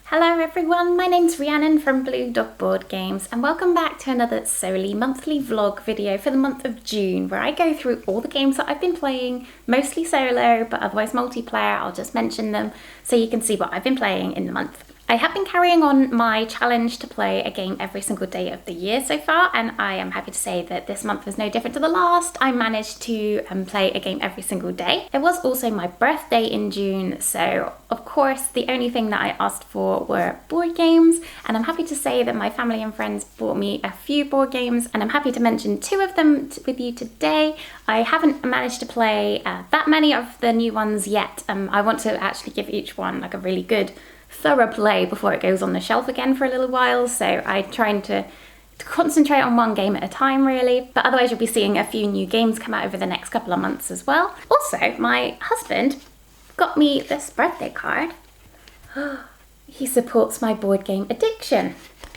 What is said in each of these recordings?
Hello everyone, my name's Rhiannon from Blue Dog Board Games and welcome back to another solely monthly vlog video for the month of June where I go through all the games that I've been playing, mostly solo but otherwise multiplayer. I'll just mention them so you can see what I've been playing in the month. I have been carrying on my challenge to play a game every single day of the year so far, and I am happy to say that this month was no different to the last. I managed to play a game every single day. It was also my birthday in June, so of course the only thing that I asked for were board games, and I'm happy to say that my family and friends bought me a few board games, and I'm happy to mention two of them with you today. I haven't managed to play that many of the new ones yet. I want to actually give each one like a really good thorough play before it goes on the shelf again for a little while, so I'm trying to concentrate on one game at a time really, but otherwise you'll be seeing a few new games come out over the next couple of months as well. Also, my husband got me this birthday card. He supports my board game addiction,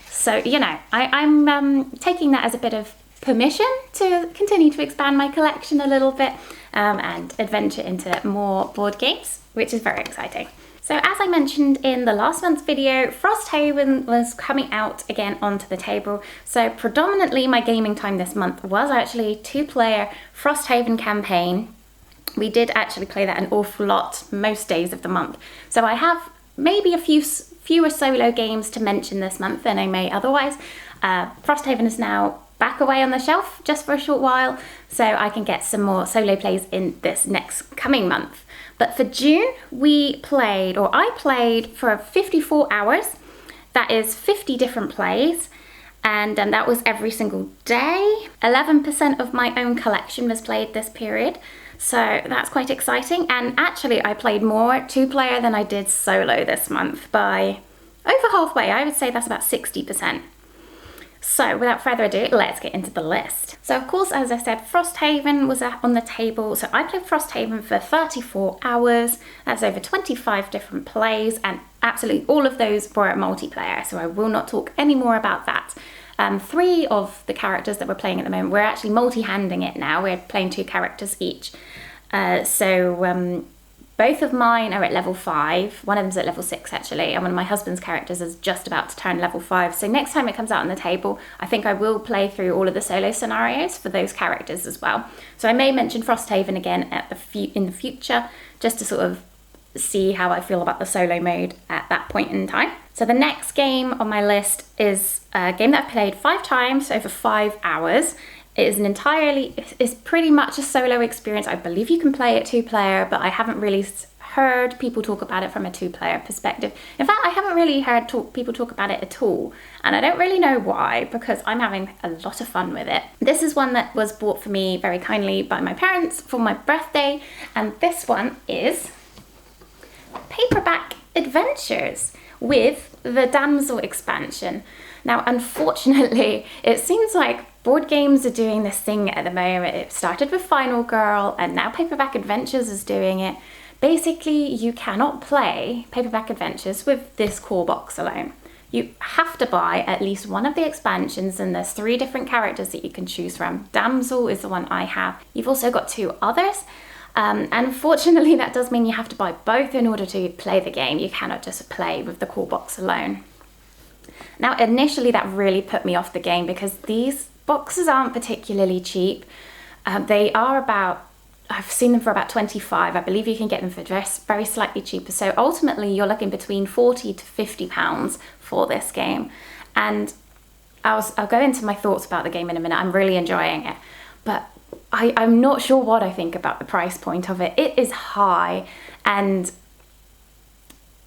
so you know, I'm taking that as a bit of permission to continue to expand my collection a little bit and adventure into more board games, which is very exciting. So as I mentioned in the last month's video, Frosthaven was coming out again onto the table. So predominantly my gaming time this month was actually two-player Frosthaven campaign. We did actually play that an awful lot most days of the month. So I have maybe a fewer solo games to mention this month than I may otherwise. Frosthaven is now back away on the shelf just for a short while, so I can get some more solo plays in this next coming month. But for June, I played for 54 hours. That is 50 different plays, and that was every single day. 11% of my own collection was played this period, so that's quite exciting. And actually, I played more two-player than I did solo this month by over halfway. I would say that's about 60%. So without further ado, let's get into the list. So of course, as I said, Frosthaven was on the table. So I played Frosthaven for 34 hours. That's over 25 different plays, and absolutely all of those were multiplayer. So I will not talk any more about that. 3 of the characters that we're playing at the moment, we're actually multi-handing it now. We're playing 2 characters each. Both of mine are at level 5, one of them's at level 6 actually, and one of my husband's characters is just about to turn level 5. So next time it comes out on the table, I think I will play through all of the solo scenarios for those characters as well. So I may mention Frosthaven again in the future, just to sort of see how I feel about the solo mode at that point in time. So the next game on my list is a game that I've played 5 times over 5 hours. It's pretty much a solo experience. I believe you can play it 2-player, but I haven't really heard people talk about it from a 2-player perspective. In fact, I haven't really heard people talk about it at all, and I don't really know why, because I'm having a lot of fun with it. This is one that was bought for me very kindly by my parents for my birthday, and this one is Paperback Adventures with the Damsel expansion. Now, unfortunately, it seems like board games are doing this thing at the moment. It started with Final Girl, and now Paperback Adventures is doing it. Basically, you cannot play Paperback Adventures with this core box alone. You have to buy at least one of the expansions, and there's 3 different characters that you can choose from. Damsel is the one I have. You've also got 2 others. And unfortunately, that does mean you have to buy both in order to play the game. You cannot just play with the core box alone. Now, initially that really put me off the game because these boxes aren't particularly cheap. They are about, I've seen them for about 25. I believe you can get them for very slightly cheaper. So ultimately you're looking between 40 to 50 pounds for this game. And I'll go into my thoughts about the game in a minute. I'm really enjoying it, but I'm not sure what I think about the price point of it. It is high, and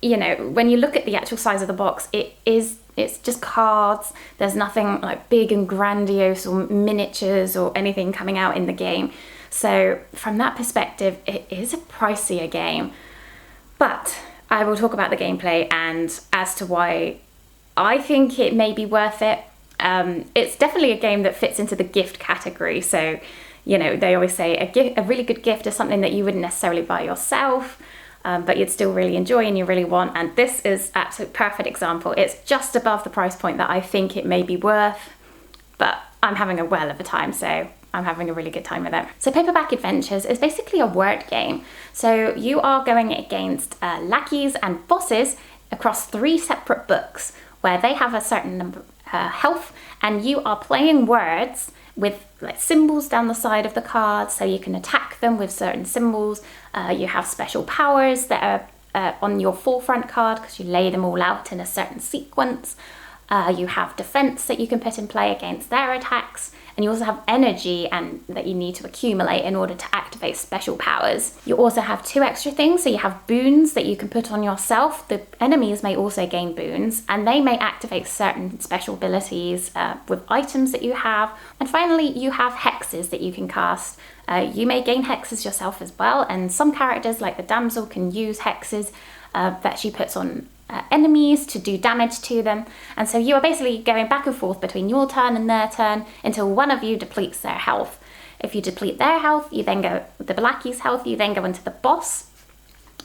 you know, when you look at the actual size of the box, it's just cards. There's nothing like big and grandiose or miniatures or anything coming out in the game. So from that perspective, it is a pricier game. But I will talk about the gameplay and as to why I think it may be worth it. It's definitely a game that fits into the gift category. So, you know, they always say a really good gift is something that you wouldn't necessarily buy yourself, but you'd still really enjoy and you really want. And this is absolute perfect example. It's just above the price point that I think it may be worth, but I'm having a well of a time, so I'm having a really good time with it. So Paperback Adventures is basically a word game. So you are going against lackeys and bosses across 3 separate books where they have a certain number health, and you are playing words with like symbols down the side of the cards, so you can attack them with certain symbols. You have special powers that are on your forefront card because you lay them all out in a certain sequence. You have defense that you can put in play against their attacks, and you also have energy and that you need to accumulate in order to activate special powers. You also have 2 extra things, so you have boons that you can put on yourself. The enemies may also gain boons, and they may activate certain special abilities with items that you have. And finally, you have hexes that you can cast. You may gain hexes yourself as well, and some characters like the damsel can use hexes that she puts on enemies to do damage to them. And so you are basically going back and forth between your turn and their turn until one of you depletes their health. If you deplete their health, you then go with the Blackie's health, you then go into the boss.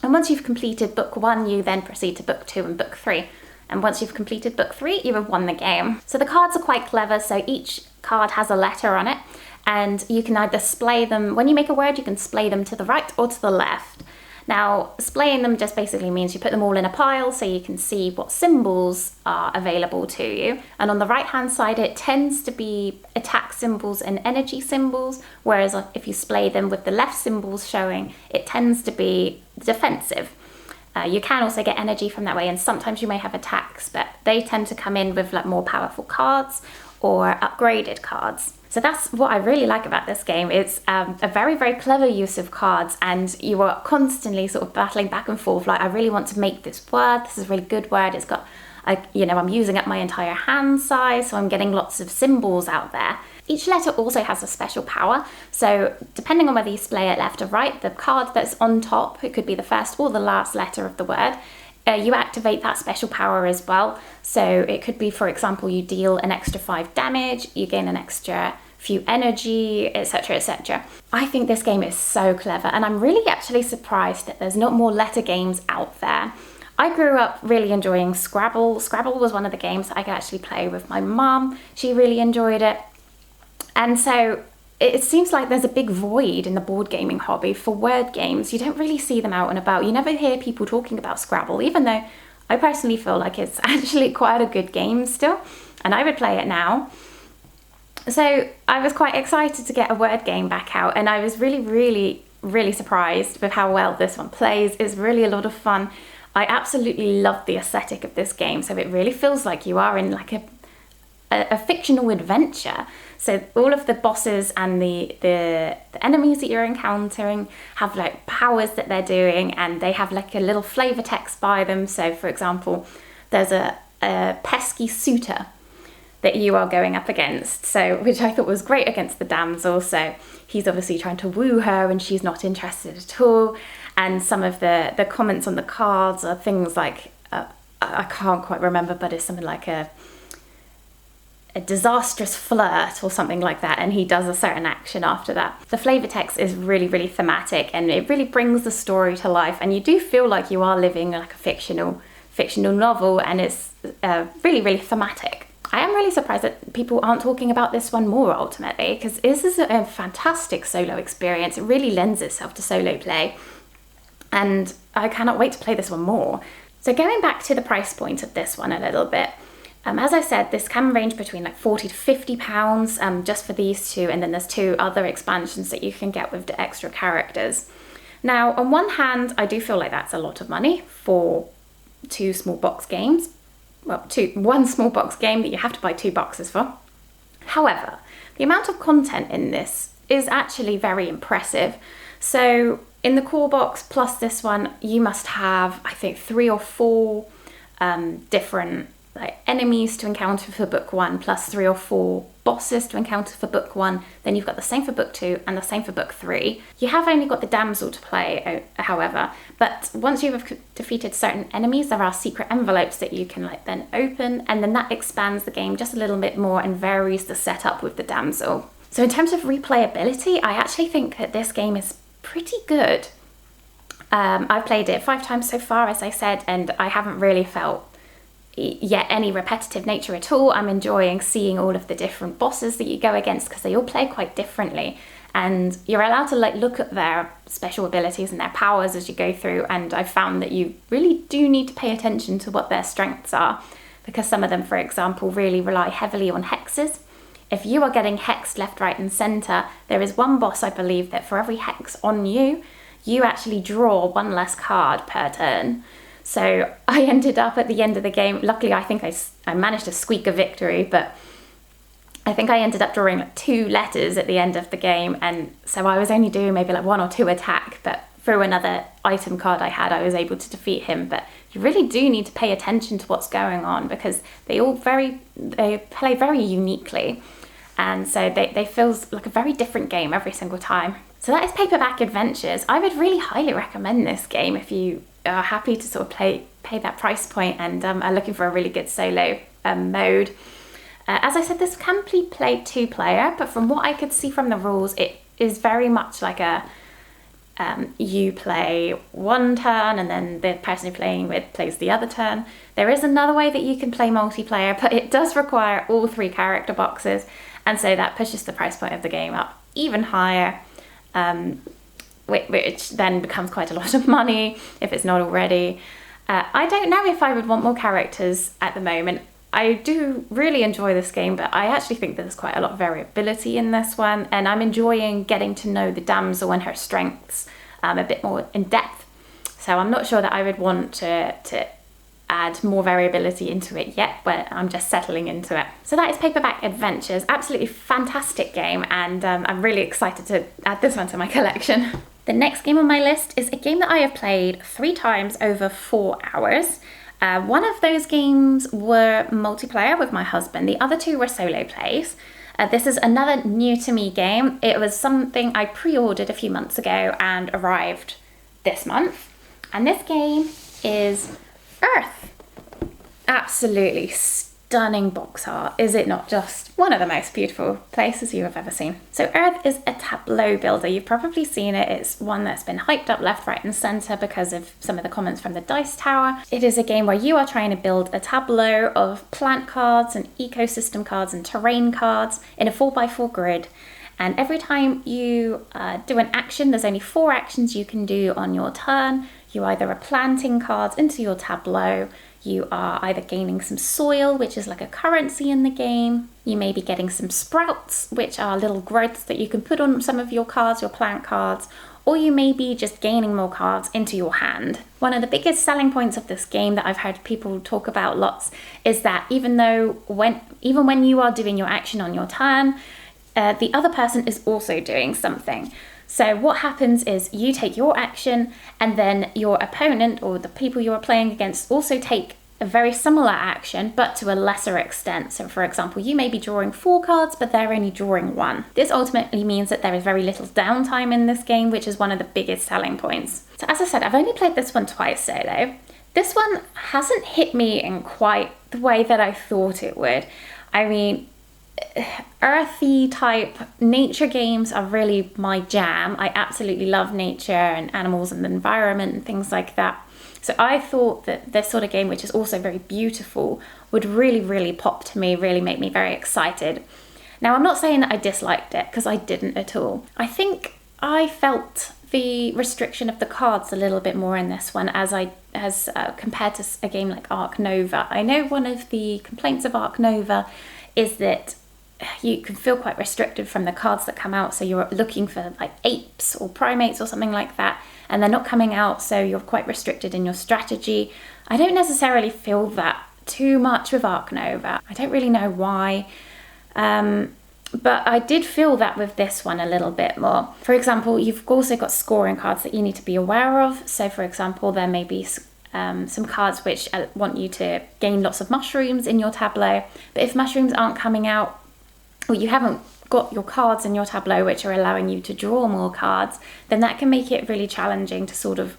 And once you've completed book 1, you then proceed to book 2 and book 3. And once you've completed book 3, you have won the game. So the cards are quite clever, so each card has a letter on it, and you can either splay them, when you make a word, you can splay them to the right or to the left. Now, splaying them just basically means you put them all in a pile so you can see what symbols are available to you. And on the right-hand side, it tends to be attack symbols and energy symbols, whereas if you splay them with the left symbols showing, it tends to be defensive. You can also get energy from that way, and sometimes you may have attacks, but they tend to come in with like more powerful cards or upgraded cards. So that's what I really like about this game. It's a very, very clever use of cards, and you are constantly sort of battling back and forth. Like, I really want to make this word. This is a really good word. It's got, I'm using up my entire hand size, so I'm getting lots of symbols out there. Each letter also has a special power. So depending on whether you splay it left or right, the card that's on top, it could be the first or the last letter of the word, you activate that special power as well. So it could be, for example, you deal an extra 5 damage, you gain an extra few energy, etc., etc. I think this game is so clever, and I'm really actually surprised that there's not more letter games out there. I grew up really enjoying Scrabble. Scrabble was one of the games that I could actually play with my mum. She really enjoyed it. And so it seems like there's a big void in the board gaming hobby for word games. You don't really see them out and about. You never hear people talking about Scrabble, even though I personally feel like it's actually quite a good game still, and I would play it now. So I was quite excited to get a word game back out, and I was really, really, really surprised with how well this one plays. It's really a lot of fun. I absolutely love the aesthetic of this game, so it really feels like you are in like a fictional adventure. So all of the bosses and the enemies that you're encountering have like powers that they're doing, and they have like a little flavor text by them. So for example, there's a pesky suitor that you are going up against, so which I thought was great against the damsel. So he's obviously trying to woo her and she's not interested at all. And some of the comments on the cards are things like, I can't quite remember, but it's something like a disastrous flirt or something like that, and he does a certain action after that. The flavor text is really, really thematic, and it really brings the story to life, and you do feel like you are living like a fictional novel, and it's really, really thematic. I am really surprised that people aren't talking about this one more ultimately, because this is a fantastic solo experience. It really lends itself to solo play, and I cannot wait to play this one more. So going back to the price point of this one a little bit, as I said, this can range between like £40 to £50 just for these 2, and then there's 2 other expansions that you can get with the extra characters. Now, on one hand, I do feel like that's a lot of money for 2 small box games. Well, one small box game that you have to buy 2 boxes for. However, the amount of content in this is actually very impressive. So in the core box plus this one, you must have, I think, 3 or 4 different like enemies to encounter for book 1, plus 3 or 4 bosses to encounter for book 1. Then you've got the same for book 2 and the same for book 3. You have only got the damsel to play, however, but once you have defeated certain enemies, there are secret envelopes that you can like then open, and then that expands the game just a little bit more and varies the setup with the damsel. So in terms of replayability, I actually think that this game is pretty good. I've played it 5 times so far, as I said, and I haven't really felt yet any repetitive nature at all. I'm enjoying seeing all of the different bosses that you go against, because they all play quite differently, And you're allowed to like look at their special abilities and their powers as you go through. And I found that you really do need to pay attention to what their strengths are, because some of them, for example, really rely heavily on hexes. If you are getting hexed left, right, and center, there is one boss, I believe, that for every hex on you, you actually draw one less card per turn. So I ended up at the end of the game, luckily I think I managed to squeak a victory, but I think I ended up drawing like 2 letters at the end of the game, and so I was only doing maybe like 1 or 2 attack, but through another item card I had, I was able to defeat him. But you really do need to pay attention to what's going on, because they play very uniquely, and so they feels like a very different game every single time. So that is Paperback Adventures. I would really highly recommend this game if you are happy to sort of pay that price point and are looking for a really good solo mode. As I said, this can be played 2-player, but from what I could see from the rules, it is very much like a you play one turn and then the person you're playing with plays the other turn. There is another way that you can play multiplayer, but it does require all 3 character boxes, and so that pushes the price point of the game up even higher, which then becomes quite a lot of money if it's not already. I don't know if I would want more characters at the moment. I do really enjoy this game, but I actually think there's quite a lot of variability in this one, and I'm enjoying getting to know the damsel and her strengths a bit more in depth. So I'm not sure that I would want to add more variability into it yet, but I'm just settling into it. So that is Paperback Adventures. Absolutely fantastic game, and I'm really excited to add this one to my collection. The next game on my list is a game that I have played 3 times over 4 hours. One of those games were multiplayer with my husband. The other 2 were solo plays. This is another new to me game. It was something I pre-ordered a few months ago and arrived this month. And this game is Earth. Absolutely stunning box art. Is it not just one of the most beautiful places you have ever seen? So Earth is a tableau builder. You've probably seen it. It's one that's been hyped up left, right, and center because of some of the comments from the Dice Tower. It is a game where you are trying to build a tableau of plant cards and ecosystem cards and terrain cards in a 4x4 grid. And every time you do an action, there's only 4 actions you can do on your turn. You either are planting cards into your tableau, you are either gaining some soil, which is like a currency in the game. You may be getting some sprouts, which are little growths that you can put on some of your cards, your plant cards, or you may be just gaining more cards into your hand. One of the biggest selling points of this game that I've heard people talk about lots is that even when you are doing your action on your turn, the other person is also doing something. So what happens is you take your action, and then your opponent or the people you are playing against also take a very similar action, but to a lesser extent. So for example, you may be drawing 4 cards, but they're only drawing 1. This ultimately means that there is very little downtime in this game, which is one of the biggest selling points. So as I said, I've only played this one twice solo. This one hasn't hit me in quite the way that I thought it would. I mean, earthy type nature games are really my jam. I absolutely love nature and animals and the environment and things like that. So I thought that this sort of game, which is also very beautiful, would really, really pop to me, really make me very excited. Now, I'm not saying that I disliked it, because I didn't at all. I think I felt the restriction of the cards a little bit more in this one as compared to a game like Ark Nova. I know one of the complaints of Ark Nova is that you can feel quite restricted from the cards that come out, so you're looking for like apes or primates or something like that, and they're not coming out, so you're quite restricted in your strategy. I don't necessarily feel that too much with Ark Nova. I don't really know why, but I did feel that with this one a little bit more. For example, you've also got scoring cards that you need to be aware of. So for example, there may be some cards which want you to gain lots of mushrooms in your tableau, but if mushrooms aren't coming out, or you haven't got your cards in your tableau which are allowing you to draw more cards, then that can make it really challenging to sort of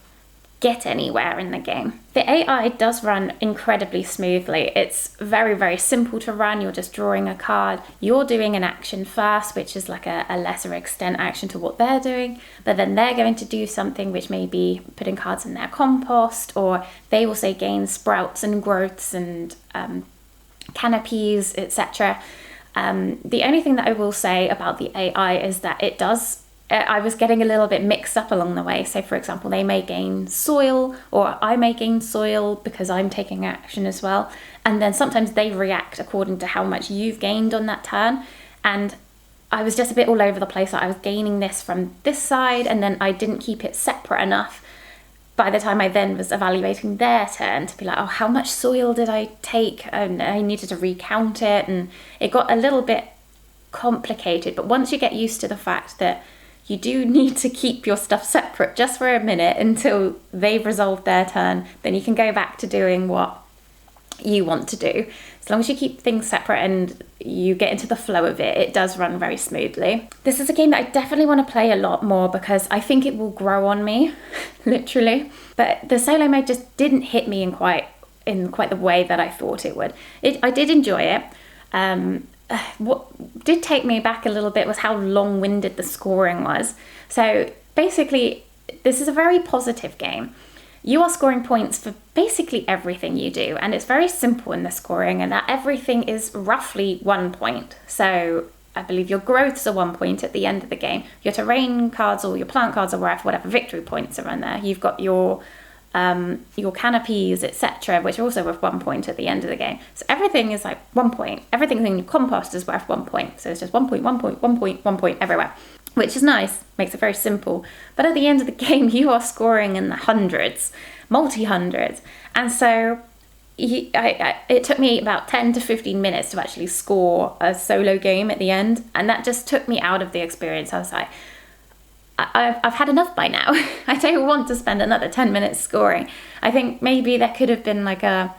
get anywhere in the game. The AI does run incredibly smoothly. It's very, very simple to run. You're just drawing a card. You're doing an action first, which is like a lesser extent action to what they're doing, but then they're going to do something which may be putting cards in their compost, or they also gain sprouts and growths and canopies, etc. The only thing that I will say about the AI is that it does, I was getting a little bit mixed up along the way. So for example, they may gain soil, or I may gain soil because I'm taking action as well. And then sometimes they react according to how much you've gained on that turn. And I was just a bit all over the place. I was gaining this from this side, and then I didn't keep it separate enough by the time I then was evaluating their turn to be like, oh, how much soil did I take? And I needed to recount it, and it got a little bit complicated. But once you get used to the fact that you do need to keep your stuff separate just for a minute until they've resolved their turn, then you can go back to doing what you want to do. As long as you keep things separate and you get into the flow of it, it does run very smoothly. This is a game that I definitely want to play a lot more because I think it will grow on me, literally. But the solo mode just didn't hit me in quite the way that I thought it would. I did enjoy it. What did take me back a little bit was how long-winded the scoring was. So basically, this is a very positive game. You are scoring points for basically everything you do, and it's very simple in the scoring, and that everything is roughly 1 point. So I believe your growths are 1 point at the end of the game. Your terrain cards or your plant cards or whatever victory points are on there. You've got your canopies, etc., which are also worth 1 point at the end of the game. So everything is like 1 point. Everything in your compost is worth 1 point. So it's just 1 point, 1 point, 1 point, 1 point everywhere, which is nice, makes it very simple. But at the end of the game, you are scoring in the hundreds, multi-hundreds. And so it took me about 10 to 15 minutes to actually score a solo game at the end. And that just took me out of the experience. I was like, I've had enough by now. I don't want to spend another 10 minutes scoring. I think maybe there could have been like a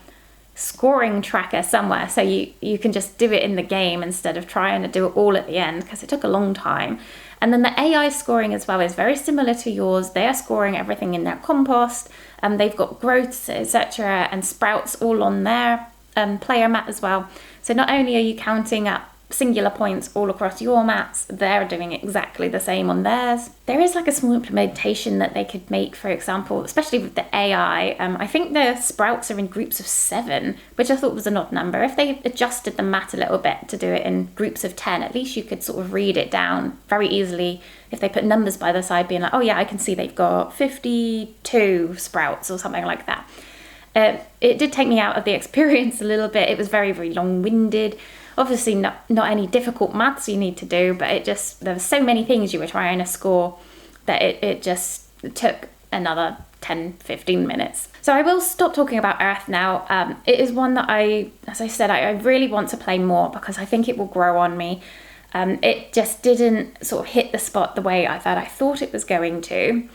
scoring tracker somewhere so you can just do it in the game instead of trying to do it all at the end, because it took a long time. And then the AI scoring as well is very similar to yours. They are scoring everything in their compost, and they've got growths, etc., and sprouts all on their player mat as well. So not only are you counting up singular points all across your mats, they're doing exactly the same on theirs. There is like a small implementation that they could make, for example, especially with the AI. I think the sprouts are in groups of 7, which I thought was an odd number. If they adjusted the mat a little bit to do it in groups of 10, at least you could sort of read it down very easily. If they put numbers by the side being like, oh yeah, I can see they've got 52 sprouts or something like that. It did take me out of the experience a little bit. It was very, very long-winded. Obviously not any difficult maths you need to do, but there were so many things you were trying to score that it just took another 10-15 minutes. So I will stop talking about Earth now. It is one that as I said, I really want to play more because I think it will grow on me. It just didn't sort of hit the spot the way I thought it was going to.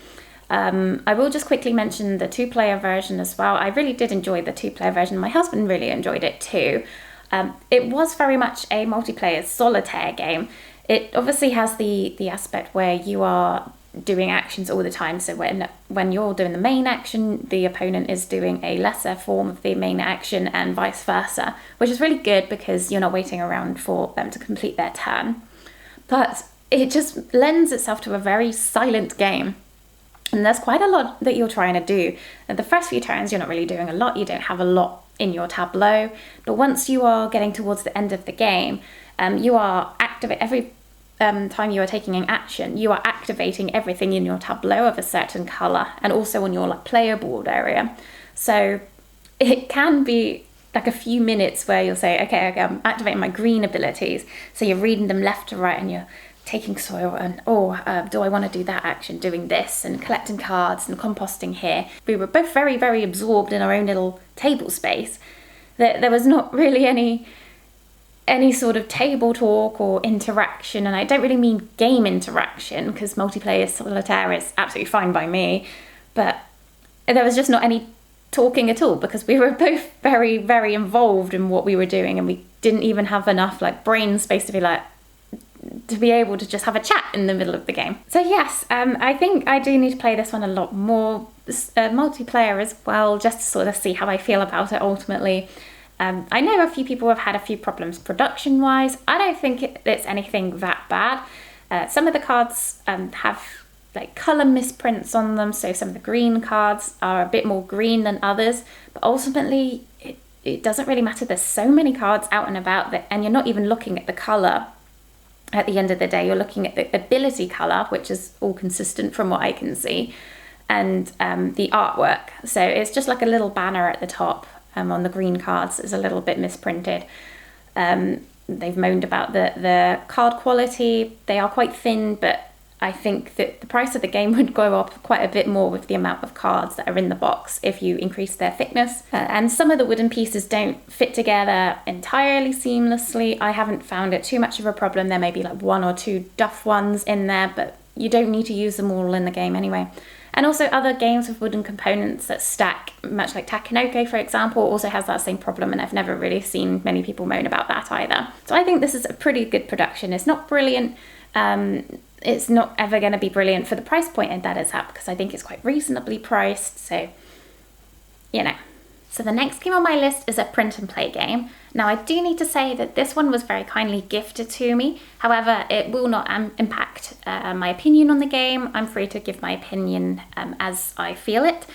I will just quickly mention the 2-player version as well. I really did enjoy the 2-player version. My husband really enjoyed it too. It was very much a multiplayer solitaire game. It obviously has the aspect where you are doing actions all the time. So when you're doing the main action, the opponent is doing a lesser form of the main action and vice versa, which is really good because you're not waiting around for them to complete their turn. But it just lends itself to a very silent game. And there's quite a lot that you're trying to do. The first few turns, you're not really doing a lot. You don't have a lot in your tableau. But once you are getting towards the end of the game, you are every time you are taking an action, you are activating everything in your tableau of a certain color and also on your player board area. So it can be like a few minutes where you'll say, okay, I'm activating my green abilities. So you're reading them left to right and you're taking soil and, do I want to do that action, doing this and collecting cards and composting here. We were both very, very absorbed in our own little table space. There was not really any sort of table talk or interaction, and I don't really mean game interaction because multiplayer solitaire is absolutely fine by me, but there was just not any talking at all because we were both very, very involved in what we were doing, and we didn't even have enough brain space to be able to just have a chat in the middle of the game. So yes, I think I do need to play this one a lot more, multiplayer as well, just to sort of see how I feel about it ultimately. I know a few people have had a few problems production-wise. I don't think it's anything that bad. Some of the cards have colour misprints on them, so some of the green cards are a bit more green than others, but ultimately it doesn't really matter. There's so many cards out and about that, and you're not even looking at the colour. At the end of the day, you're looking at the ability colour, which is all consistent from what I can see, and the artwork. So it's just like a little banner at the top on the green cards. It's a little bit misprinted. They've moaned about the card quality. They are quite thin, but I think that the price of the game would go up quite a bit more with the amount of cards that are in the box if you increase their thickness. And some of the wooden pieces don't fit together entirely seamlessly. I haven't found it too much of a problem. There may be like 1 or 2 duff ones in there, but you don't need to use them all in the game anyway. And also other games with wooden components that stack, much like Takenoko, for example, also has that same problem, and I've never really seen many people moan about that either. So I think this is a pretty good production. It's not brilliant. It's not ever going to be brilliant for the price point that it's at, because I think it's quite reasonably priced, so, you know. So the next game on my list is a print and play game. Now I do need to say that this one was very kindly gifted to me. However, it will not impact my opinion on the game. I'm free to give my opinion as I feel it.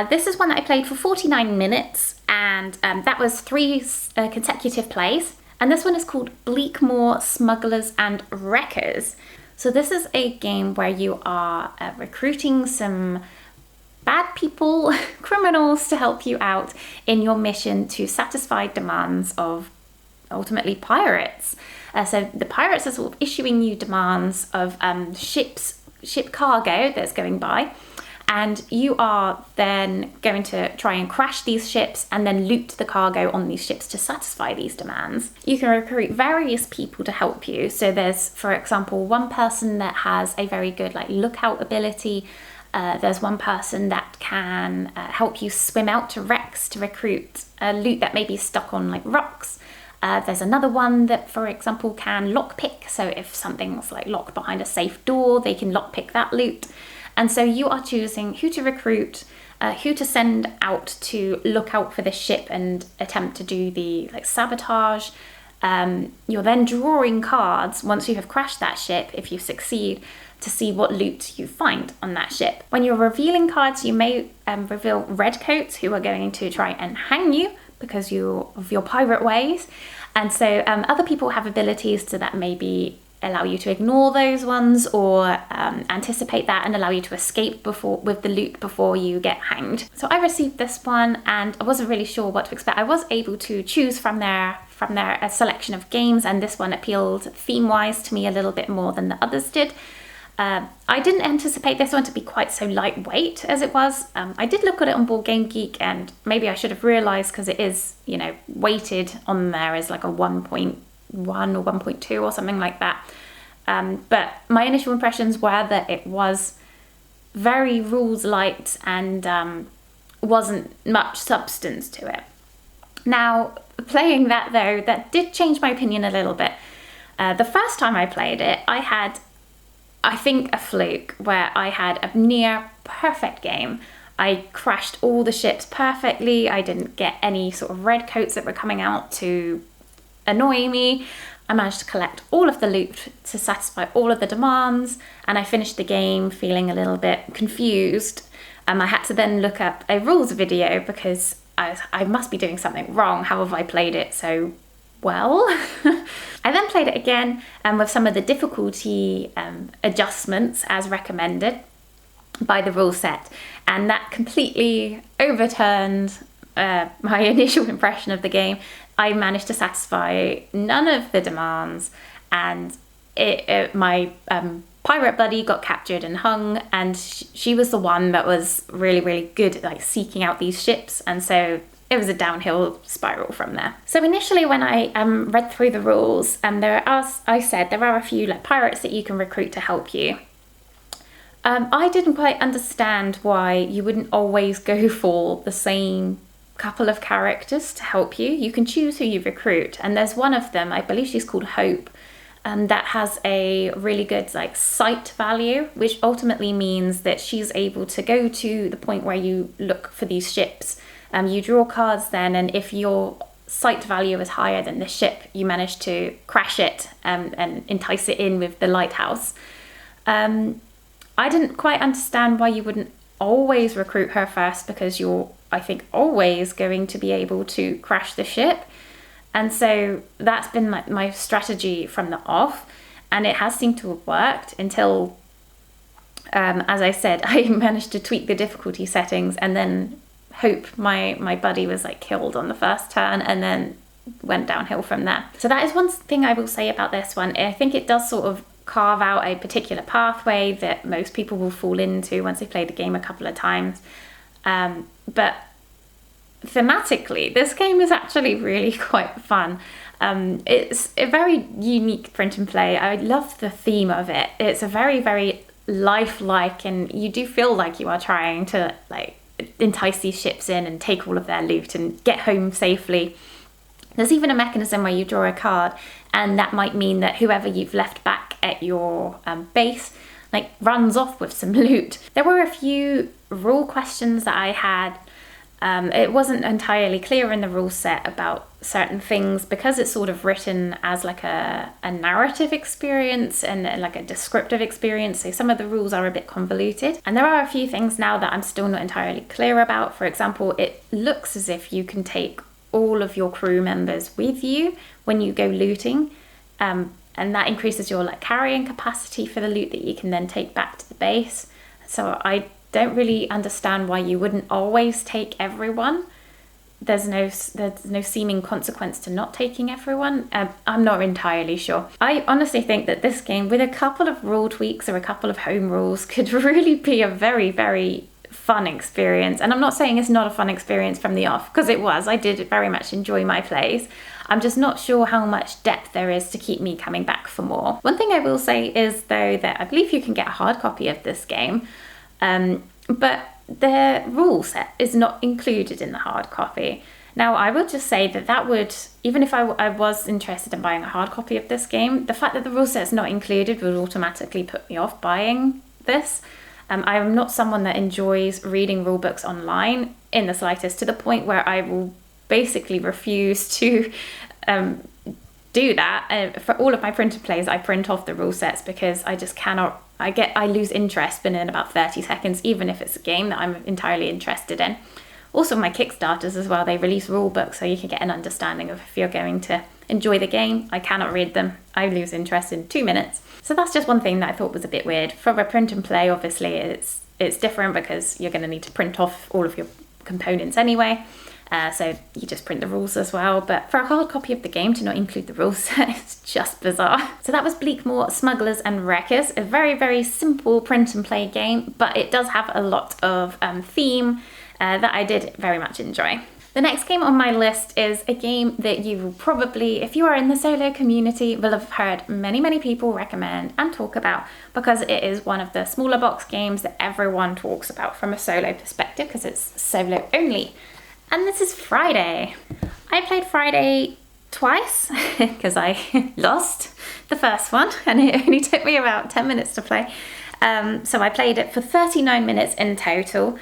This is one that I played for 49 minutes, and that was 3 consecutive plays. And this one is called Bleak Moor, Smugglers and Wreckers. So this is a game where you are recruiting some bad people, criminals, to help you out in your mission to satisfy demands of ultimately pirates. So the pirates are sort of issuing you demands of ship cargo that's going by, and you are then going to try and crash these ships and then loot the cargo on these ships to satisfy these demands. You can recruit various people to help you. So there's, for example, one person that has a very good lookout ability. There's one person that can help you swim out to wrecks to recruit loot that may be stuck on rocks. There's another one that, for example, can lockpick. So if something's locked behind a safe door, they can lockpick that loot. And so you are choosing who to recruit, who to send out to look out for the ship and attempt to do the sabotage. You're then drawing cards once you have crashed that ship, if you succeed, to see what loot you find on that ship. When you're revealing cards, you may reveal redcoats who are going to try and hang you because of your pirate ways. And so other people have abilities to that maybe allow you to ignore those ones, or anticipate that and allow you to escape with the loot before you get hanged. So I received this one and I wasn't really sure what to expect. I was able to choose from their selection of games, and this one appealed theme-wise to me a little bit more than the others did. I didn't anticipate this one to be quite so lightweight as it was. I did look at it on Board Game Geek, and maybe I should have realised, because it is, weighted on there as a 1.1 or 1.2 or something like that. But my initial impressions were that it was very rules light and wasn't much substance to it. Now, playing that though, that did change my opinion a little bit. The first time I played it, I had, I think, a fluke where I had a near perfect game. I crashed all the ships perfectly. I didn't get any sort of red coats that were coming out to annoy me. I managed to collect all of the loot to satisfy all of the demands, and I finished the game feeling a little bit confused. I had to then look up a rules video because I must be doing something wrong. How have I played it so well? I then played it again with some of the difficulty adjustments as recommended by the rule set, and that completely overturned my initial impression of the game. I managed to satisfy none of the demands, and my pirate buddy got captured and hung, and she was the one that was really, really good at seeking out these ships, and so it was a downhill spiral from there. So initially when I read through the rules, there are, as I said, there are a few pirates that you can recruit to help you. I didn't quite understand why you wouldn't always go for the same couple of characters to help you. You can choose who you recruit, and there's one of them, I believe she's called Hope, that has a really good sight value, which ultimately means that she's able to go to the point where you look for these ships. You draw cards then, and if your sight value is higher than the ship, you manage to crash it and entice it in with the lighthouse. I didn't quite understand why you wouldn't always recruit her first, because you're I think, always going to be able to crash the ship. And so that's been my strategy from the off. And it has seemed to have worked until, as I said, I managed to tweak the difficulty settings and then hope my buddy was like killed on the first turn and then went downhill from there. So that is one thing I will say about this one. I think it does sort of carve out a particular pathway that most people will fall into once they've played the game a couple of times. But thematically, this game is actually really quite fun. It's a very unique print and play. I love the theme of it. It's a very, very lifelike, and you do feel like you are trying to like entice these ships in and take all of their loot and get home safely. There's even a mechanism where you draw a card, and that might mean that whoever you've left back at your base like runs off with some loot. There were a few rule questions that I had. It wasn't entirely clear in the rule set about certain things because it's sort of written as like a narrative experience and like a descriptive experience. So some of the rules are a bit convoluted. And there are a few things now that I'm still not entirely clear about. For example, it looks as if you can take all of your crew members with you when you go looting. And that increases your like carrying capacity for the loot that you can then take back to the base. So I don't really understand why you wouldn't always take everyone. There's no seeming consequence to not taking everyone. I'm not entirely sure. I honestly think that this game, with a couple of rule tweaks or a couple of home rules, could really be a very, very fun experience. And I'm not saying it's not a fun experience from the off, because it was. I did very much enjoy my plays. I'm just not sure how much depth there is to keep me coming back for more. One thing I will say is, though, that I believe you can get a hard copy of this game. But the rule set is not included in the hard copy. Now, I will just say that would, even if I was interested in buying a hard copy of this game, the fact that the rule set is not included would automatically put me off buying this. I am not someone that enjoys reading rule books online in the slightest, to the point where I will basically refuse to do that. For all of my printed plays, I print off the rule sets because I just cannot. I lose interest within about 30 seconds, even if it's a game that I'm entirely interested in. Also, my Kickstarters as well, they release rule books so you can get an understanding of if you're going to enjoy the game. I cannot read them. I lose interest in 2 minutes. So that's just one thing that I thought was a bit weird. For a print and play, obviously, it's different because you're going to need to print off all of your components anyway. So you just print the rules as well. But for a hard copy of the game to not include the rules, it's just bizarre. So that was Bleak Moor, Smugglers and Wreckers. A very, very simple print and play game, but it does have a lot of theme that I did very much enjoy. The next game on my list is a game that you will probably, if you are in the solo community, will have heard many, many people recommend and talk about, because it is one of the smaller box games that everyone talks about from a solo perspective because it's solo only. And this is Friday. I played Friday twice because I lost the first one and it only took me about 10 minutes to play. So I played it for 39 minutes in total.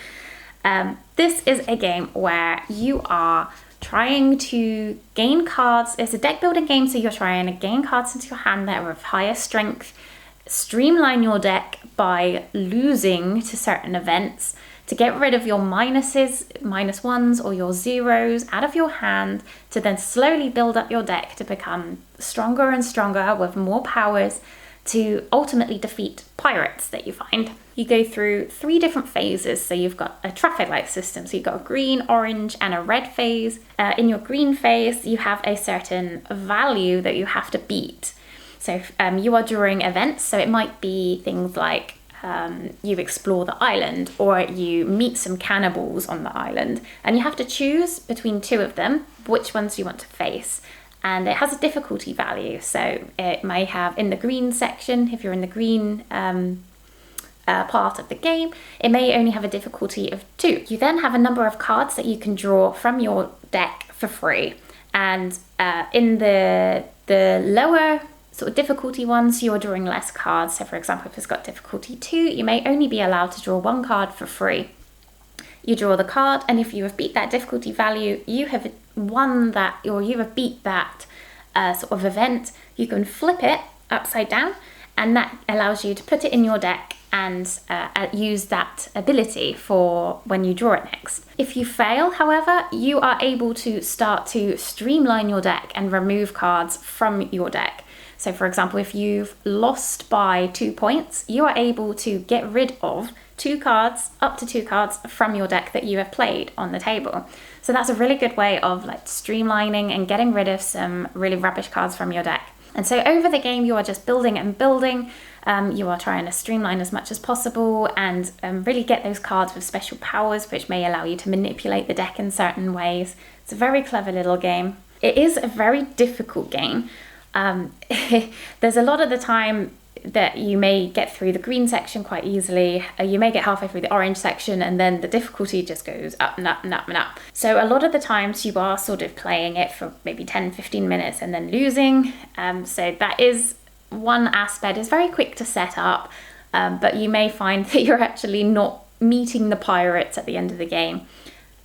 This is a game where you are trying to gain cards. It's a deck building game, so you're trying to gain cards into your hand that are of higher strength, streamline your deck by losing to certain events, to get rid of your minuses, minus ones, or your zeros out of your hand, to then slowly build up your deck to become stronger and stronger with more powers, to ultimately defeat pirates that you find. You go through 3 different phases. So you've got a traffic light system. So you've got a green, orange, and a red phase. In your green phase, you have a certain value that you have to beat. So you are drawing events. So it might be things like you explore the island, or you meet some cannibals on the island, and you have to choose between 2 of them, which ones you want to face. And it has a difficulty value. So it may have, in the green section, if you're in the green part of the game, it may only have a difficulty of 2. You then have a number of cards that you can draw from your deck for free. And in the lower sort of difficulty ones, you're drawing less cards. So for example, if it's got difficulty 2, you may only be allowed to draw 1 card for free. You draw the card, and if you have beat that difficulty value, you have won that, or you have beat that sort of event. You can flip it upside down, and that allows you to put it in your deck and use that ability for when you draw it next. If you fail, however, you are able to start to streamline your deck and remove cards from your deck. So for example, if you've lost by 2 points, you are able to get rid of 2 cards, up to 2 cards from your deck that you have played on the table. So that's a really good way of like streamlining and getting rid of some really rubbish cards from your deck. And so over the game, you are just building and building. You are trying to streamline as much as possible and really get those cards with special powers, which may allow you to manipulate the deck in certain ways. It's a very clever little game. It is a very difficult game. There's a lot of the time that you may get through the green section quite easily. You may get halfway through the orange section and then the difficulty just goes up and up and up and up. So a lot of the times you are sort of playing it for maybe 10-15 minutes and then losing. So that is one aspect. It's very quick to set up, but you may find that you're actually not meeting the pirates at the end of the game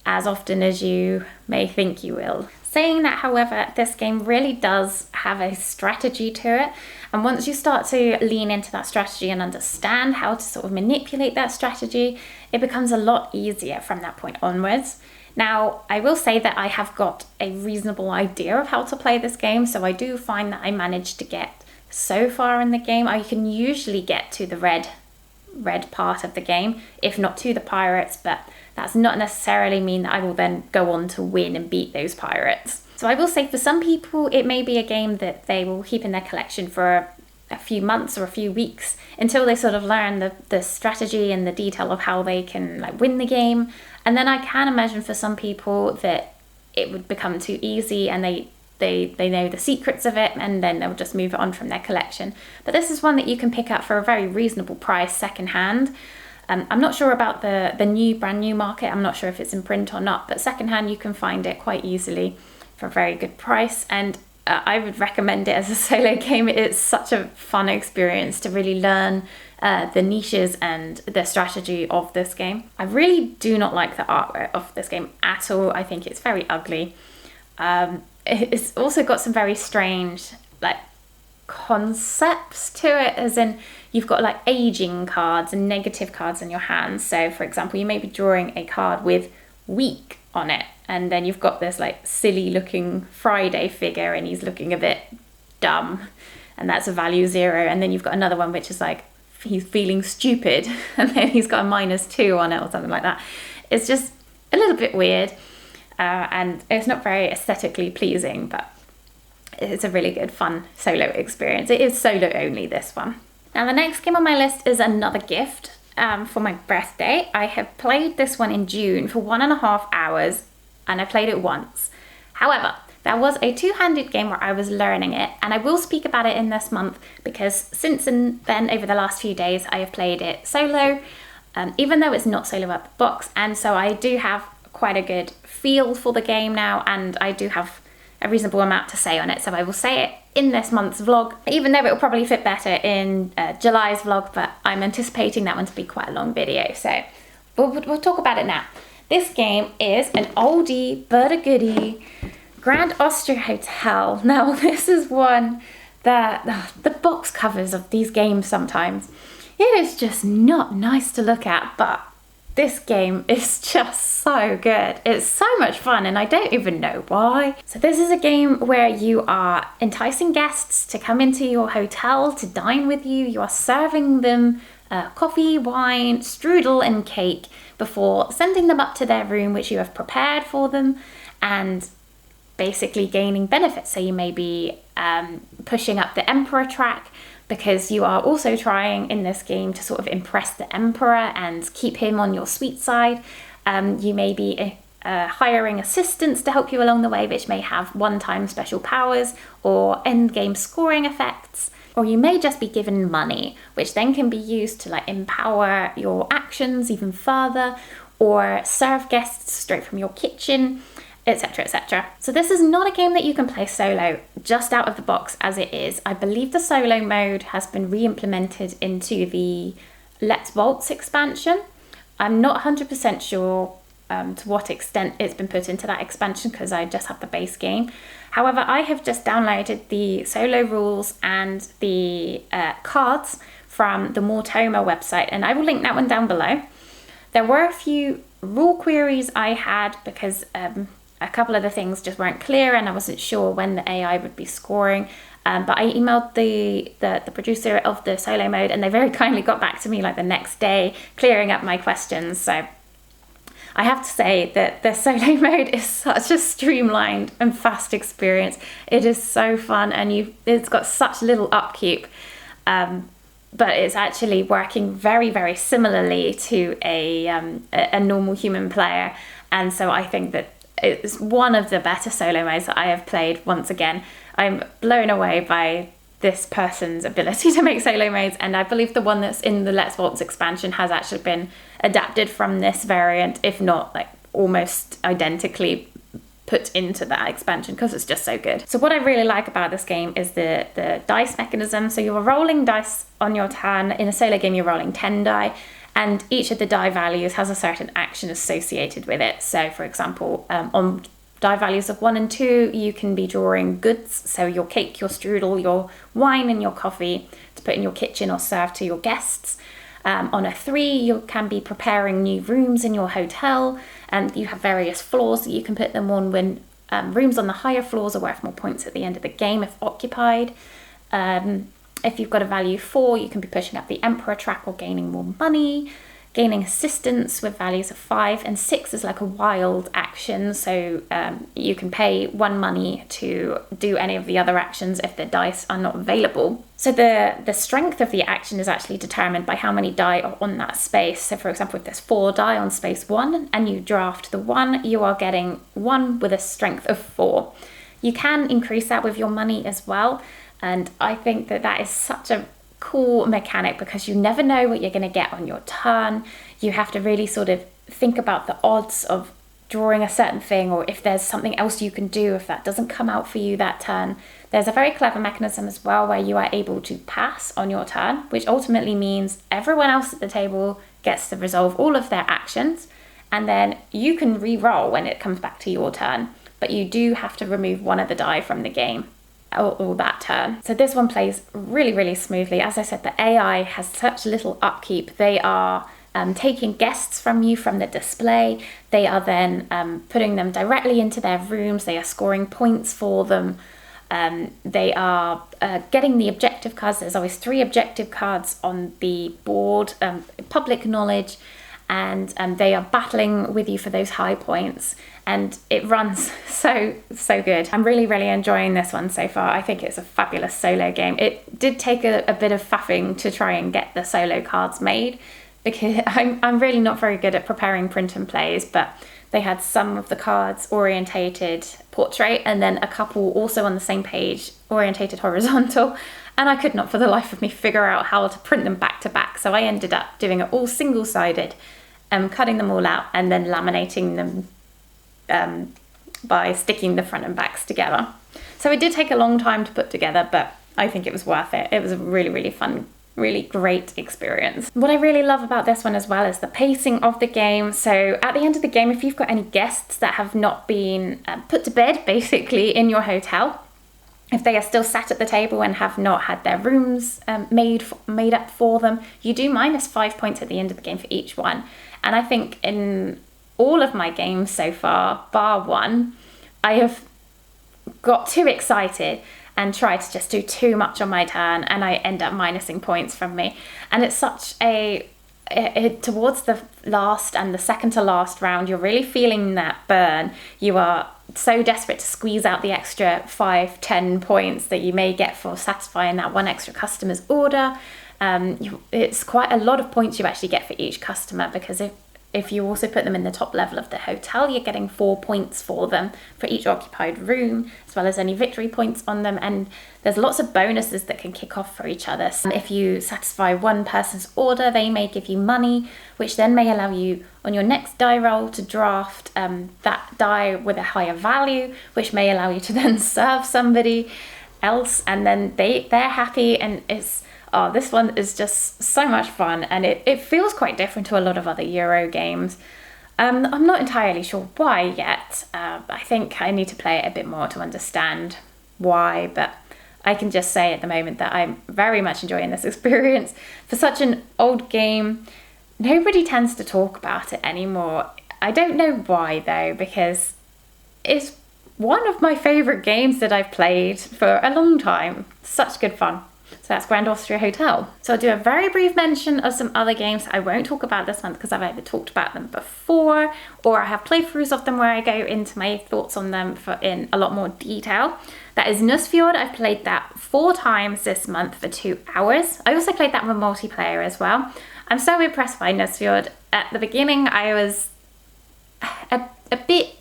as often as you may think you will. Saying that, however, this game really does have a strategy to it. And once you start to lean into that strategy and understand how to sort of manipulate that strategy, it becomes a lot easier from that point onwards. Now, I will say that I have got a reasonable idea of how to play this game, so I do find that I managed to get so far in the game. I can usually get to the red part of the game, if not to the pirates, but that's not necessarily mean that I will then go on to win and beat those pirates. So I will say for some people, it may be a game that they will keep in their collection for a few months or a few weeks until they sort of learn the strategy and the detail of how they can like win the game. And then I can imagine for some people that it would become too easy and they know the secrets of it and then they'll just move it on from their collection. But this is one that you can pick up for a very reasonable price secondhand. I'm not sure about the brand new market. I'm not sure if it's in print or not, but secondhand you can find it quite easily for a very good price. And I would recommend it as a solo game. It's such a fun experience to really learn the niches and the strategy of this game. I really do not like the artwork of this game at all. I think it's very ugly. It's also got some very strange like concepts to it, as in you've got like aging cards and negative cards in your hands. So for example, you may be drawing a card with weak on it, and then you've got this like silly looking Friday figure and he's looking a bit dumb, and that's a value 0. And then you've got another one which is like he's feeling stupid and then he's got a -2 on it or something like that. It's just a little bit weird, and it's not very aesthetically pleasing, but it's a really good fun solo experience. It is solo only, this one. Now the next game on my list is another gift for my birthday. I have played this one in June for 1.5 hours and I played it once. However, there was a two-handed game where I was learning it, and I will speak about it in this month because since then, over the last few days, I have played it solo, even though it's not solo out the box. And so I do have quite a good feel for the game now, and I do have a reasonable amount to say on it. So I will say it in this month's vlog, even though it will probably fit better in July's vlog, but I'm anticipating that one to be quite a long video. So we'll talk about it now. This game is an oldie but a goodie, Grand Austria Hotel. Now this is one that the box covers of these games sometimes, it is just not nice to look at, but this game is just so good. It's so much fun and I don't even know why. So this is a game where you are enticing guests to come into your hotel to dine with you. You are serving them coffee, wine, strudel and cake before sending them up to their room, which you have prepared for them, and basically gaining benefits. So you may be pushing up the emperor track because you are also trying in this game to sort of impress the emperor and keep him on your sweet side. You may be hiring assistants to help you along the way, which may have one-time special powers or end-game scoring effects. Or you may just be given money, which then can be used to like empower your actions even further, or serve guests straight from your kitchen, etc, etc. So this is not a game that you can play solo just out of the box as it is. I believe the solo mode has been re-implemented into the Let's Waltz expansion. I'm not 100% sure to what extent it's been put into that expansion because I just have the base game. However, I have just downloaded the solo rules and the cards from the Automa website, and I will link that one down below. There were a few rule queries I had because a couple of the things just weren't clear and I wasn't sure when the AI would be scoring. But I emailed the producer of the solo mode, and they very kindly got back to me like the next day, clearing up my questions. So I have to say that the solo mode is such a streamlined and fast experience. It is so fun, and it's got such little upkeep. But it's actually working very, very similarly to a normal human player. And so I think that it's one of the better solo modes that I have played. Once again, I'm blown away by this person's ability to make solo modes, and I believe the one that's in the Let's Waltz expansion has actually been adapted from this variant, if not like almost identically put into that expansion, because it's just so good. So what I really like about this game is the dice mechanism. So you're rolling dice on your turn. In a solo game, you're rolling 10 die, and each of the die values has a certain action associated with it. So for example, on die values of 1 and 2, you can be drawing goods, so your cake, your strudel, your wine and your coffee to put in your kitchen or serve to your guests. On a 3, you can be preparing new rooms in your hotel, and you have various floors that you can put them on. When rooms on the higher floors are worth more points at the end of the game if occupied. If you've got a value 4, you can be pushing up the Emperor track or gaining more money. Gaining assistance with values of 5, and 6 is like a wild action, so you can pay 1 money to do any of the other actions if the dice are not available. So the strength of the action is actually determined by how many die are on that space. So for example, if there's 4 die on space 1 and you draft the 1, you are getting 1 with a strength of 4. You can increase that with your money as well, and I think that is such a cool mechanic because you never know what you're going to get on your turn. You have to really sort of think about the odds of drawing a certain thing, or if there's something else you can do if that doesn't come out for you that turn. There's a very clever mechanism as well where you are able to pass on your turn, which ultimately means everyone else at the table gets to resolve all of their actions, and then you can re-roll when it comes back to your turn, but you do have to remove one of the die from the game all that turn. So this one plays really, really smoothly. As I said, the AI has such little upkeep. They are taking guests from you from the display. They are then putting them directly into their rooms. They are scoring points for them. They are getting the objective cards. There's always 3 objective cards on the board, public knowledge, and they are battling with you for those high points, and it runs so good. I'm really enjoying this one so far. I think it's a fabulous solo game. It did take a bit of faffing to try and get the solo cards made, because I'm really not very good at preparing print and plays, but they had some of the cards orientated portrait and then a couple also on the same page orientated horizontal, and I could not for the life of me figure out how to print them back to back. So I ended up doing it all single-sided, cutting them all out and then laminating them by sticking the front and backs together. So it did take a long time to put together, but I think it was worth it. It was a really fun, really great experience. What I really love about this one as well is the pacing of the game. So at the end of the game, if you've got any guests that have not been put to bed basically in your hotel, if they are still sat at the table and have not had their rooms made up for them, you do -5 points at the end of the game for each one. And I think in all of my games so far, bar one, I have got too excited and tried to just do too much on my turn, and I end up minusing points from me. And it's such towards the last and the second to last round, you're really feeling that burn. You are so desperate to squeeze out the extra 5-10 points that you may get for satisfying that one extra customer's order. It's quite a lot of points you actually get for each customer, because if you also put them in the top level of the hotel, you're getting 4 points for them for each occupied room, as well as any victory points on them. And there's lots of bonuses that can kick off for each other. So if you satisfy one person's order, they may give you money, which then may allow you on your next die roll to draft that die with a higher value, which may allow you to then serve somebody else, and then they're happy. And this one is just so much fun, and it feels quite different to a lot of other Euro games. I'm not entirely sure why yet. I think I need to play it a bit more to understand why, but I can just say at the moment that I'm very much enjoying this experience. For such an old game, nobody tends to talk about it anymore. I don't know why though, because it's one of my favourite games that I've played for a long time. Such good fun. So that's Grand Austria Hotel. So I'll do a very brief mention of some other games I won't talk about this month because I've either talked about them before or I have playthroughs of them where I go into my thoughts on them in a lot more detail. That is Nussfjord. I've played that 4 times this month for 2 hours. I also played that with multiplayer as well. I'm so impressed by Nussfjord. At the beginning I was a bit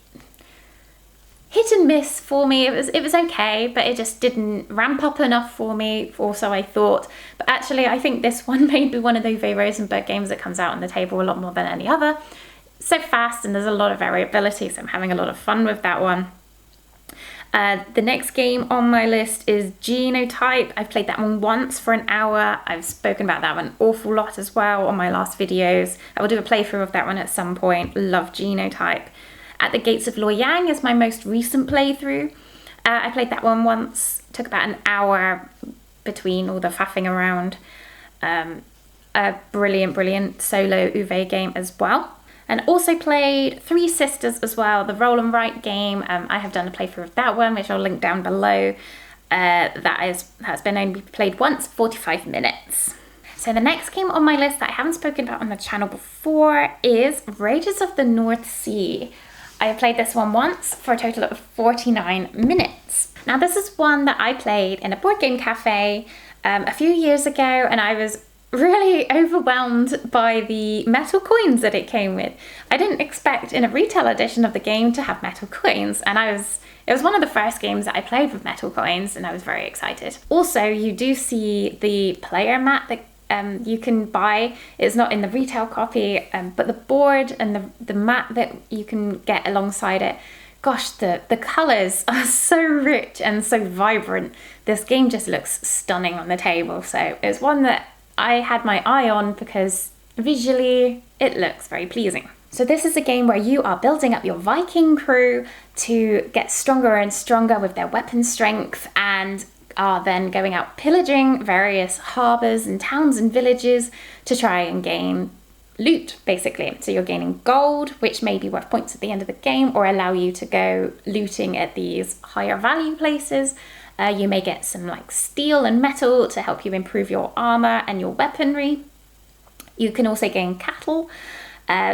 hit and miss for me. It was okay, but it just didn't ramp up enough for me, or so I thought. But actually, I think this one may be one of the Uwe Rosenberg games that comes out on the table a lot more than any other. It's so fast and there's a lot of variability, so I'm having a lot of fun with that one. The next game on my list is Genotype. I've played that one once for an hour. I've spoken about that one an awful lot as well on my last videos. I will do a playthrough of that one at some point. Love Genotype. At the Gates of Loyang is my most recent playthrough. I played that one once, took about an hour between all the faffing around. A brilliant solo Uwe game as well. And also played Three Sisters as well, the roll and write game. I have done a playthrough of that one, which I'll link down below. Has been only played once, 45 minutes. So the next game on my list that I haven't spoken about on the channel before is Rages of the North Sea. I have played this one once for a total of 49 minutes. Now this is one that I played in a board game cafe a few years ago, and I was really overwhelmed by the metal coins that it came with. I didn't expect in a retail edition of the game to have metal coins, and it was one of the first games that I played with metal coins, and I was very excited. Also, you do see the player mat that you can buy. It's not in the retail copy, but the board and the mat that you can get alongside it, gosh, the colours are so rich and so vibrant. This game just looks stunning on the table, so it's one that I had my eye on because visually it looks very pleasing. So this is a game where you are building up your Viking crew to get stronger and stronger with their weapon strength, and are then going out pillaging various harbours and towns and villages to try and gain loot, basically. So you're gaining gold, which may be worth points at the end of the game or allow you to go looting at these higher value places. You may get some like steel and metal to help you improve your armour and your weaponry. You can also gain cattle.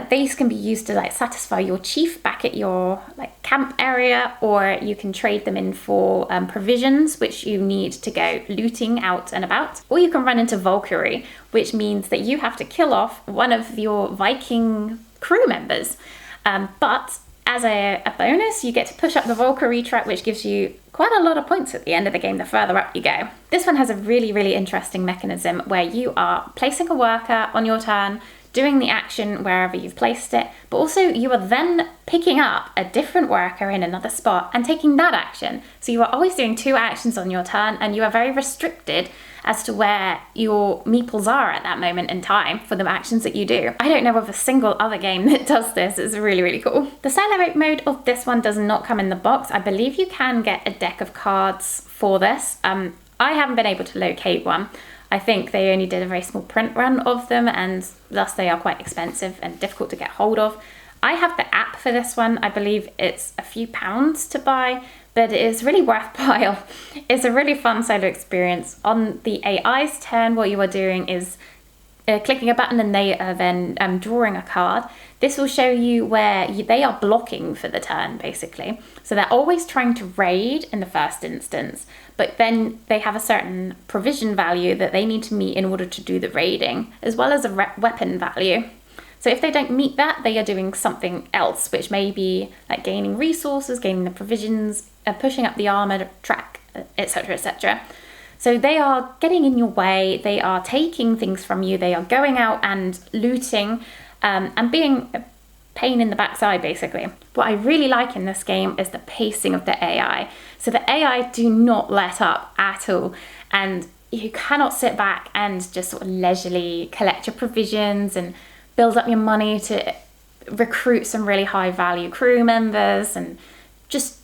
These can be used to like satisfy your chief back at your like camp area, or you can trade them in for provisions which you need to go looting out and about. Or you can run into Valkyrie, which means that you have to kill off one of your Viking crew members. But as a bonus, you get to push up the Valkyrie track, which gives you quite a lot of points at the end of the game the further up you go. This one has a really interesting mechanism where you are placing a worker on your turn, doing the action wherever you've placed it, but also you are then picking up a different worker in another spot and taking that action. So you are always doing 2 actions on your turn, and you are very restricted as to where your meeples are at that moment in time for the actions that you do. I don't know of a single other game that does this. It's really cool. The solo mode of this one does not come in the box. I believe you can get a deck of cards for this. I haven't been able to locate one. I think they only did a very small print run of them, and thus they are quite expensive and difficult to get hold of. I have the app for this one. I believe it's a few pounds to buy, but it is really worthwhile. It's a really fun solo experience. On the AI's turn, what you are doing is clicking a button and they are then drawing a card. This will show you where they are blocking for the turn, basically. So they're always trying to raid in the first instance, but then they have a certain provision value that they need to meet in order to do the raiding, as well as a weapon value. So if they don't meet that, they are doing something else, which may be like gaining resources, gaining the provisions, pushing up the armor track, etc., etc. So they are getting in your way, they are taking things from you, they are going out and looting, and being a pain in the backside, basically. What I really like in this game is the pacing of the AI. So the AI do not let up at all, and you cannot sit back and just sort of leisurely collect your provisions and build up your money to recruit some really high value crew members and just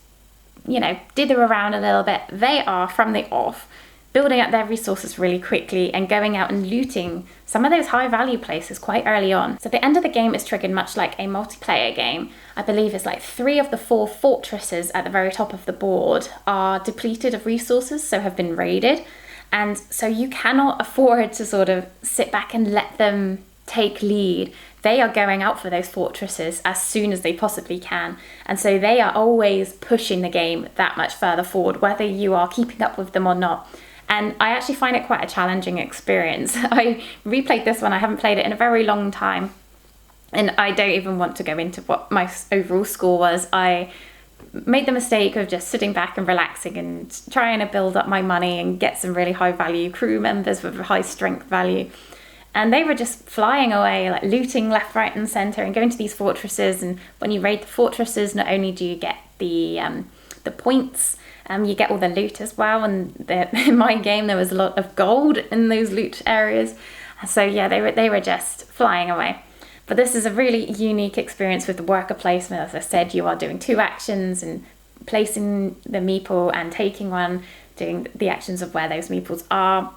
you know, dither around a little bit. They are, from the off, building up their resources really quickly and going out and looting some of those high value places quite early on. So the end of the game is triggered much like a multiplayer game. I believe it's like 3 of the 4 fortresses at the very top of the board are depleted of resources, so have been raided. And so you cannot afford to sort of sit back and let them take lead. They are going out for those fortresses as soon as they possibly can. And so they are always pushing the game that much further forward, whether you are keeping up with them or not. And I actually find it quite a challenging experience. I replayed this one, I haven't played it in a very long time. And I don't even want to go into what my overall score was. I made the mistake of just sitting back and relaxing and trying to build up my money and get some really high value crew members with high strength value. And they were just flying away, like looting left, right and centre and going to these fortresses. And when you raid the fortresses, not only do you get the points, you get all the loot as well. And in my game, there was a lot of gold in those loot areas. So yeah, they were just flying away. But this is a really unique experience with the worker placement. As I said, you are doing 2 actions and placing the meeple and taking one, doing the actions of where those meeples are.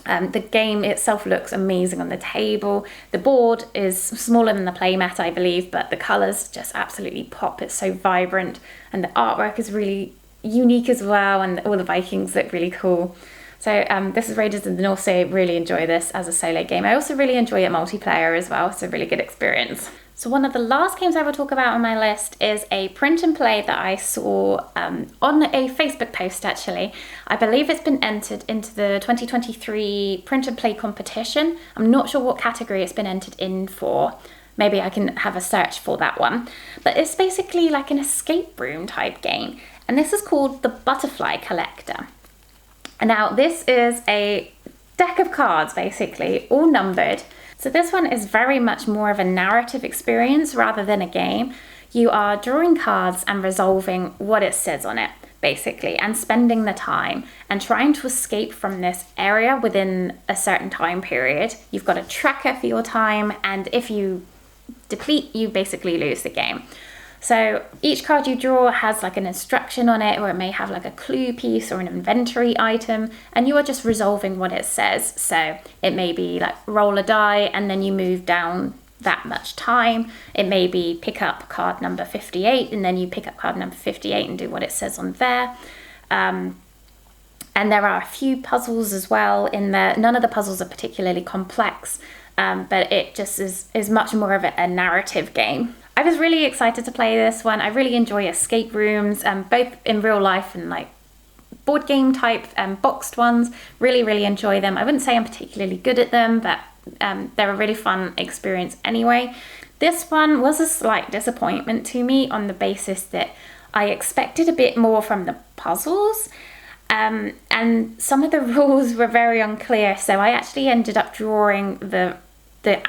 The game itself looks amazing on the table. The board is smaller than the playmat, I believe, but the colours just absolutely pop. It's so vibrant and the artwork is really unique as well, and all the Vikings look really cool. So this is Raiders of the North Sea. Really enjoy this as a solo game. I also really enjoy it multiplayer as well. It's a really good experience. So one of the last games I will talk about on my list is a print and play that I saw on a Facebook post actually. I believe it's been entered into the 2023 print and play competition. I'm not sure what category it's been entered in for. Maybe I can have a search for that one. But it's basically like an escape room type game. And this is called the Butterfly Collector. And now this is a deck of cards basically, all numbered. So this one is very much more of a narrative experience rather than a game. You are drawing cards and resolving what it says on it, basically, and spending the time and trying to escape from this area within a certain time period. You've got a tracker for your time, and if you deplete, you basically lose the game. So each card you draw has like an instruction on it, or it may have like a clue piece or an inventory item, and you are just resolving what it says. So it may be like roll a die and then you move down that much time. It may be pick up card number 58 and then you pick up card number 58 and do what it says on there. And there are a few puzzles as well in there. None of the puzzles are particularly complex, but it just is much more of a narrative game. I was really excited to play this one. I really enjoy escape rooms, both in real life and like board game type boxed ones. Really enjoy them. I wouldn't say I'm particularly good at them, but they're a really fun experience anyway. This one was a slight disappointment to me on the basis that I expected a bit more from the puzzles. And some of the rules were very unclear, so I actually ended up drawing the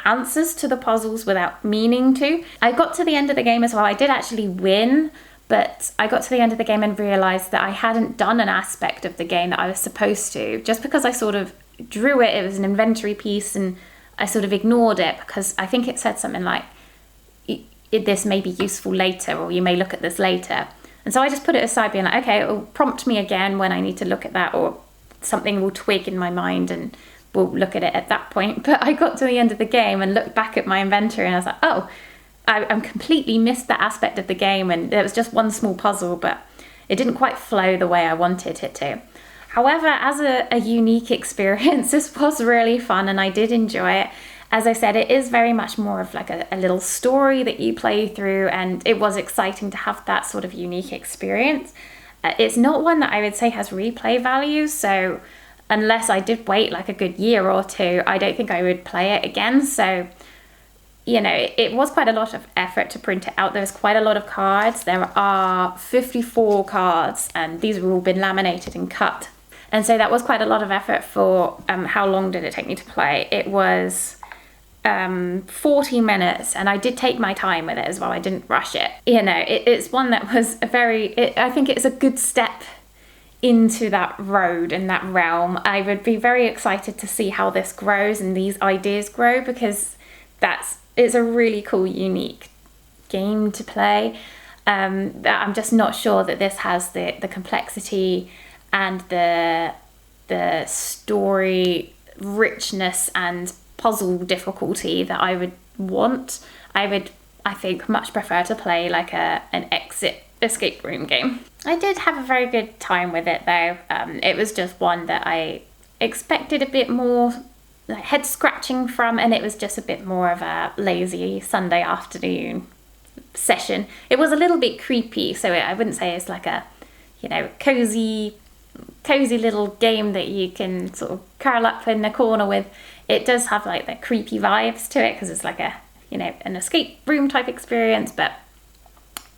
answers to the puzzles without meaning to. I got to the end of the game as well. I did actually win, but I got to the end of the game and realised that I hadn't done an aspect of the game that I was supposed to. Just because I sort of drew it, it was an inventory piece, and I sort of ignored it because I think it said something like, this may be useful later, or you may look at this later. And so I just put it aside being like, okay, it'll prompt me again when I need to look at that, or something will twig in my mind and we'll look at it at that point. But I got to the end of the game and looked back at my inventory and I was like, oh, I completely missed that aspect of the game, and there was just one small puzzle, but it didn't quite flow the way I wanted it to. However, as a unique experience, this was really fun and I did enjoy it. As I said, it is very much more of like a little story that you play through, and it was exciting to have that sort of unique experience. It's not one that I would say has replay value, so unless I did wait like a good year or two, I don't think I would play it again. So, you know, it was quite a lot of effort to print it out. There's quite a lot of cards. There are 54 cards, and these have all been laminated and cut. And so that was quite a lot of effort for how long did it take me to play? It was 40 minutes, and I did take my time with it as well. I didn't rush it. You know, it's one that was I think it's a good step into that road and that realm. I would be very excited to see how this grows and these ideas grow, because it's a really cool, unique game to play. I'm just not sure that this has the complexity and the story richness and puzzle difficulty that I would want. I think, much prefer to play like an exit escape room game. I did have a very good time with it though. It was just one that I expected a bit more like head scratching from, and it was just a bit more of a lazy Sunday afternoon session. It was a little bit creepy, so I wouldn't say it's like a, you know, cozy little game that you can sort of curl up in the corner with. It does have like the creepy vibes to it because it's like a, you know, an escape room type experience, but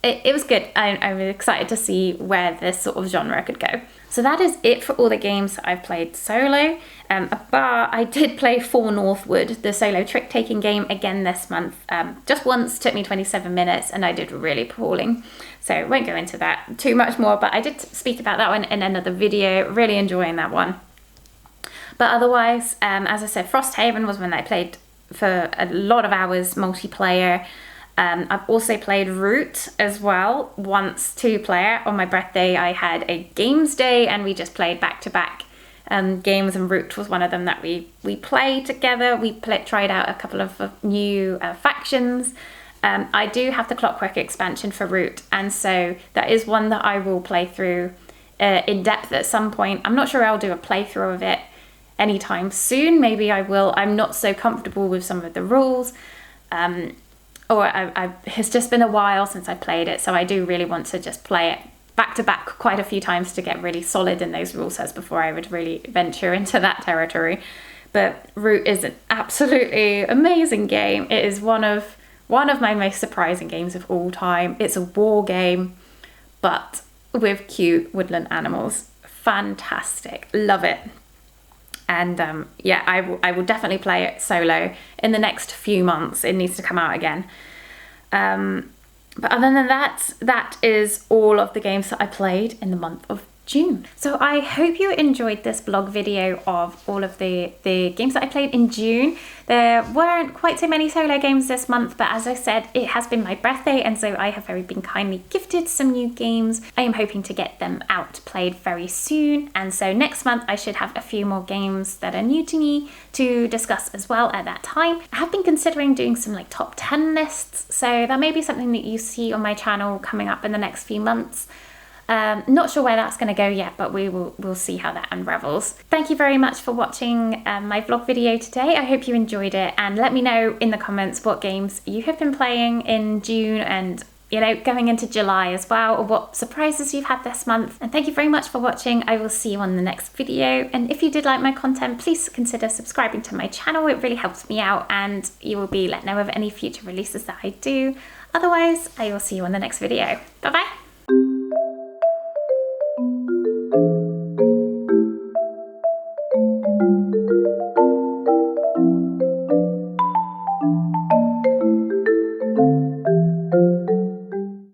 it was good. I was excited to see where this sort of genre could go. So that is it for all the games that I've played solo. I did play For Northwood, the solo trick-taking game, again this month. Just once, took me 27 minutes, and I did really poorly. So I won't go into that too much more, but I did speak about that one in another video. Really enjoying that one. But otherwise, as I said, Frosthaven was one that I played for a lot of hours, multiplayer. I've also played Root as well, once 2-player. On my birthday, I had a games day and we just played back-to-back games, and Root was one of them that we played together. We tried out a couple of new factions. I do have the Clockwork expansion for Root, and so that is one that I will play through in depth at some point. I'm not sure I'll do a playthrough of it anytime soon. Maybe I will. I'm not so comfortable with some of the rules. It's just been a while since I played it, so I do really want to just play it back to back quite a few times to get really solid in those rule sets before I would really venture into that territory. But Root is an absolutely amazing game. It is one of my most surprising games of all time. It's a war game, but with cute woodland animals. Fantastic. Love it. And yeah, I will definitely play it solo in the next few months. It needs to come out again. But other than that, that is all of the games that I played in the month of June. So I hope you enjoyed this blog video of all of the games that I played in June. There weren't quite so many solo games this month, but as I said, it has been my birthday, and so I have been kindly gifted some new games. I am hoping to get them out played very soon, and so next month I should have a few more games that are new to me to discuss as well at that time. I have been considering doing some like top 10 lists, so that may be something that you see on my channel coming up in the next few months. Not sure where that's going to go yet, but we'll see how that unravels. Thank you very much for watching my vlog video today. I hope you enjoyed it, and let me know in the comments what games you have been playing in June and, you know, going into July as well, or what surprises you've had this month. And thank you very much for watching. I will see you on the next video. And if you did like my content, please consider subscribing to my channel. It really helps me out, and you will be let know of any future releases that I do. Otherwise, I will see you on the next video. Bye bye.